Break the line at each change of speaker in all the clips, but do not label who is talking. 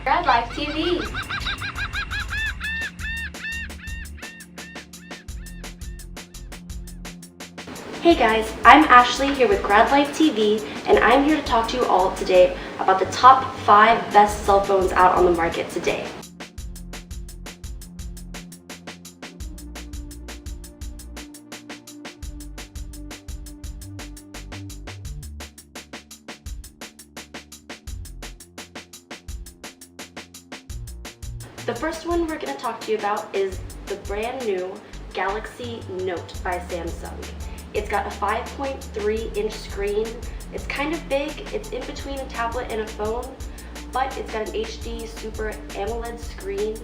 GradLife TV. Hey guys, I'm Ashley here with GradLife TV, and I'm here to talk to you all today about the top 5 best cell phones out on the market today. The first one we're going to talk to you about is the brand new Galaxy Note by Samsung. It's got a 5.3-inch screen. It's kind of big. It's in between a tablet and a phone, but it's got an HD Super AMOLED screen.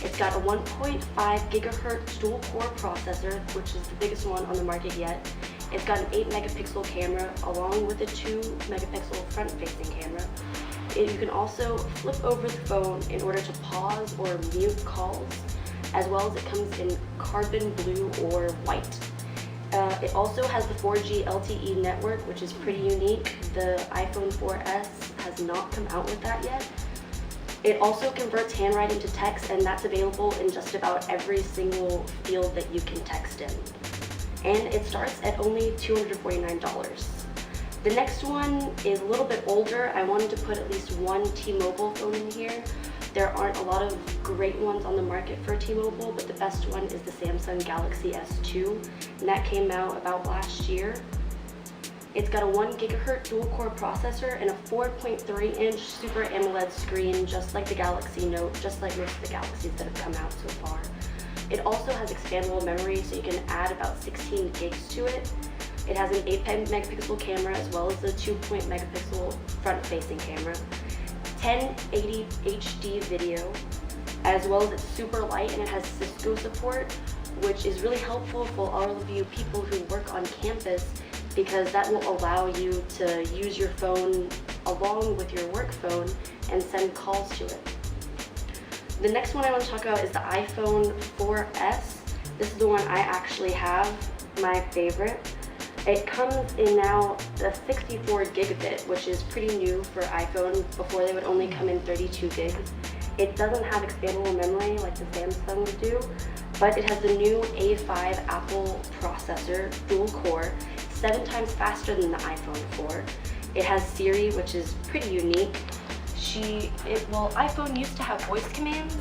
It's got a 1.5 gigahertz dual-core processor, which is the biggest one on the market yet. It's got an 8-megapixel camera along with a 2-megapixel front-facing camera. You can also flip over the phone in order to pause or mute calls, as well as it comes in carbon blue or white. It also has the 4G LTE network, which is pretty unique. The iPhone 4S has not come out with that yet. It also converts handwriting to text, and that's available in just about every single field that you can text in. And it starts at only $249. The next one is a little bit older. I wanted to put at least one T-Mobile phone in here. There aren't a lot of great ones on the market for T-Mobile, but the best one is the Samsung Galaxy S2, and that came out about last year. It's got a 1 gigahertz dual-core processor and a 4.3-inch Super AMOLED screen, just like the Galaxy Note, just like most of the Galaxies that have come out so far. It also has expandable memory, so you can add about 16 gigs to it. It has an 8-megapixel camera as well as a 2-megapixel front-facing camera, 1080 HD video, as well as it's super light, and it has Cisco support, which is really helpful for all of you people who work on campus, because that will allow you to use your phone along with your work phone and send calls to it. The next one I want to talk about is the iPhone 4S. This is the one I actually have, my favorite. It comes in now the 64 gigabit, which is pretty new for iPhone. Before they would only come in 32 gigs. It doesn't have expandable memory like the Samsung do, but it has the new A5 Apple processor, dual core, 7 times faster than the iPhone 4. It has Siri, which is pretty unique. iPhone used to have voice commands,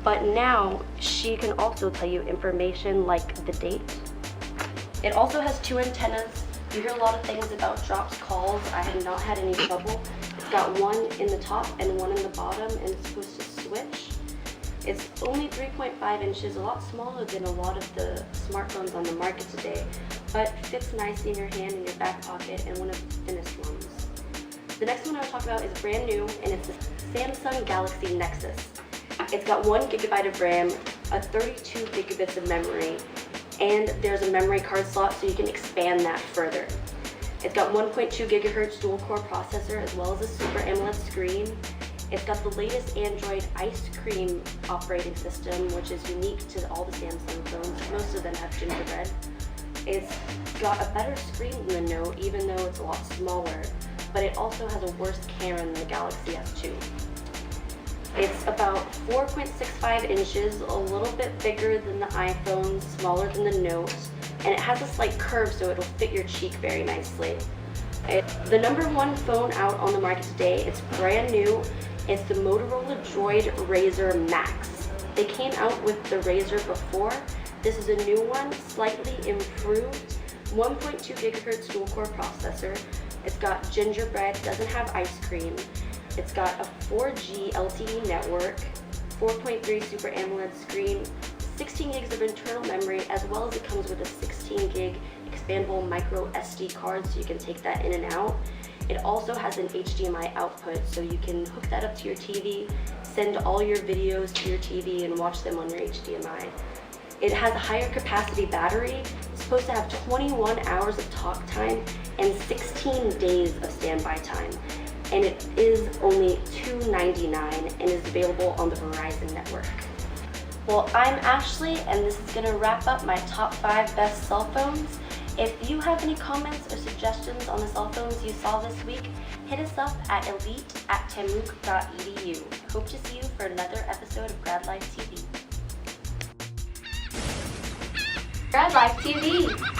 but now she can also tell you information like the date. It also has 2 antennas. You hear a lot of things about dropped calls. I have not had any trouble. It's got one in the top and one in the bottom, and it's supposed to switch. It's only 3.5 inches, a lot smaller than a lot of the smartphones on the market today, but fits nicely in your hand, in your back pocket, and one of the thinnest ones. The next one I'll talk about is brand new, and it's the Samsung Galaxy Nexus. It's got 1 gigabyte of RAM, a 32 gigabits of memory, and there's a memory card slot so you can expand that further. It's got 1.2 gigahertz dual-core processor as well as a Super AMOLED screen. It's got the latest Android Ice Cream operating system, which is unique to all the Samsung phones. Most of them have gingerbread. It's got a better screen than the Note, even though it's a lot smaller, but it also has a worse camera than the Galaxy S2. It's about 4.65 inches, a little bit bigger than the iPhone, smaller than the Note, and it has a slight curve so it'll fit your cheek very nicely. It's the #1 phone out on the market today. It's brand new. It's the Motorola Droid Razr Max. They came out with the Razr before. This is a new one, slightly improved, 1.2 gigahertz dual-core processor. It's got gingerbread, doesn't have ice cream. It's got a 4G LTE network, 4.3 Super AMOLED screen, 16 gigs of internal memory, as well as it comes with a 16 gig expandable micro SD card, so you can take that in and out. It also has an HDMI output, so you can hook that up to your TV, send all your videos to your TV, and watch them on your HDMI. It has a higher capacity battery. It's supposed to have 21 hours of talk time and 16 days of standby time. And it is only $299 and is available on the Verizon network. Well, I'm Ashley, and this is going to wrap up my top 5 best cell phones. If you have any comments or suggestions on the cell phones you saw this week, hit us up at elite@tamook.edu. Hope to see you for another episode of GradLife TV. GradLife TV!